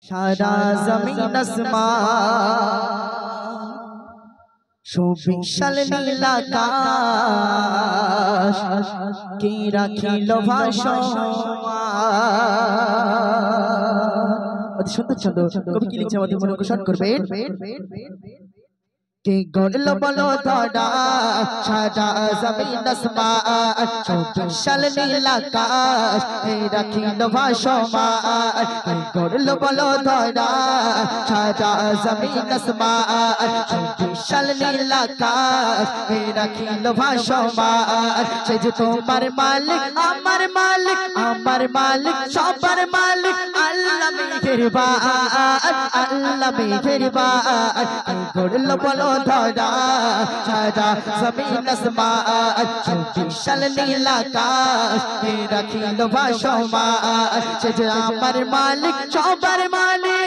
সারা জমিন আসমান সুবিশাল নীল আকাশ কে রাখিল ভাসমান। অতি সুন্দর ছন্দ, কবি কি লিখছে আমাদের মনে অনুসরণ করবেন। কে গড়ল বলো ধরা সারা জমিন আসমান সুবিশাল নীল আকাশ কে রাখিল ভাসমান। কে গড়ল বলো ধরা সারা জমিন আসমান সুবিশাল নীল আকাশ কে রাখিল ভাসমান। সে যে তোমার মালিক আমার মালিক আমার মালিক সবার মালিক আল্লাহ মেহেরবান আল্লাহ মেহেরবান। কে গড়ল বলো ধরা সারা জমিন আসমান সুবিশাল নীল আকাশ কে রাখিল ভাসমান। সে যে আমার মালিক সবার মালিক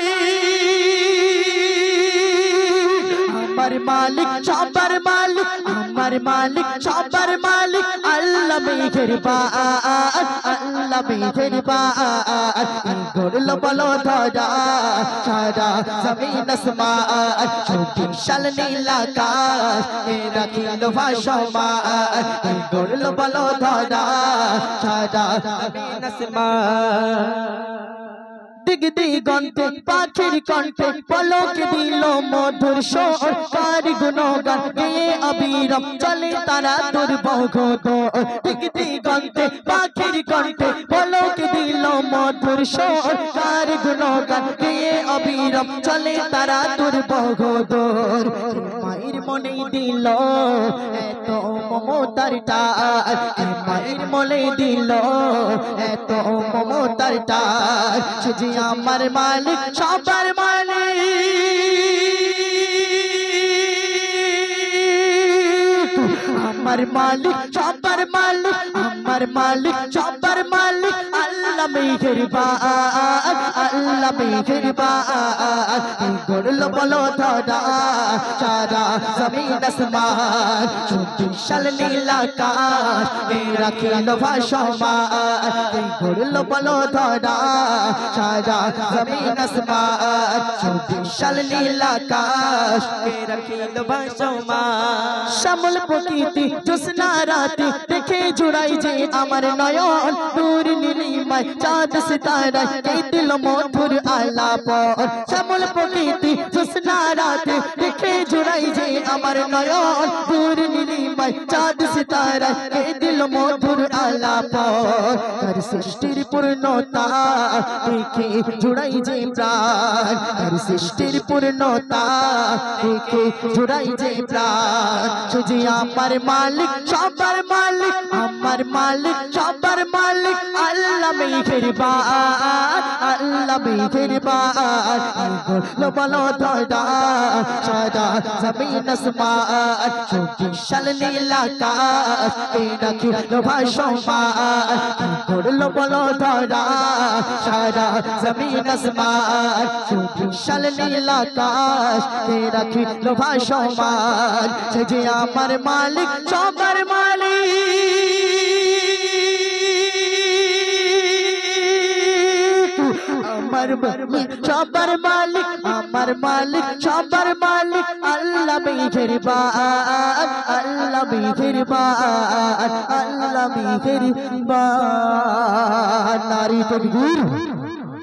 আমার মালিক সবার মালিক আমার মালিক সবার মালিক আল্লাহ মেহেরবান আল্লাহ মেহেরবান। গড়ল বলো ধরা সারা জমিন আসমান সুবিশাল নীল আকাশ কে রাখিল ভাসমান। গড়ল বলো ধরা সারা জমিন আসমান। দিগ দিগন্তে পাখির কণ্ঠে পলকে দিল মধুর স্বর কার গুণগান গেয়ে অবিরাম চলে তারা দুর্বগত। দিগ দিগন্তে পাখির কণ্ঠে পলকে দিল মধুর স্বর কার গুণগান গেয়ে অবিরাম চলে তারা দুর্বগত। মায়ের মনে দিল এত মমতার টান মায়ের মনে দিল এত মমতার টান। সে যে আমার মালিক সবার মালিক আমার মালিক সবার মালিক আমার মালিক সবার মালিক আল্লাহ মেহেরবান আল্লাহ মেহেরবান। গড়ল বলো ধরা সারা জমিন আসমান সুবিশাল নীল আকাশ কে রাখিল ভাসমান। গড়ল বলো ধরা সারা জমিন আসমান সুবিশাল নীল আকাশ কে রাখিল ভাসমান। শ্যামল প্রকৃতি জ্যোৎস্না রাতে দেখে জুড়াই যে আমার নয়ন নূর নীলিমায় চাঁদ সিতারায় কে দিল মধুর আলাপন। শ্যামল প্রকৃতি জ্যোৎস্না রাতে দেখে জুড়াই যে আমার নয়ন নূর নীলিমায় চাঁদ সিতারায় কে দিল মধুর আলাপন। তার সৃষ্টির পূর্ণতা দেখে জুড়াই যে প্রাণ তার সৃষ্টির পূর্ণতা দেখে জুড়াই যে প্রাণ। সে যে আমার মালিক সবার মালিক আমার মালিক সবার মালিক আল্লাহ মেহেরবান আল্লাহ মেহেরবান। বলো ধরা সারা জমিন আসমান সুবিশাল নীল আকাশ কে রাখিল ভাসমান। গড়ল বলো ধরা সারা জমিন আসমান সুবিশাল নীল আকাশ কে রাখিল ভাসমান। সে যে আমার মালিক সবার মালিক আমার মালিক সবার মালিক আমার মালিক সবার মালিক আল্লাহ মেহেরবান আল্লাহ মেহেরবান আল্লাহ মেহেরবান। নারী তাকবীর।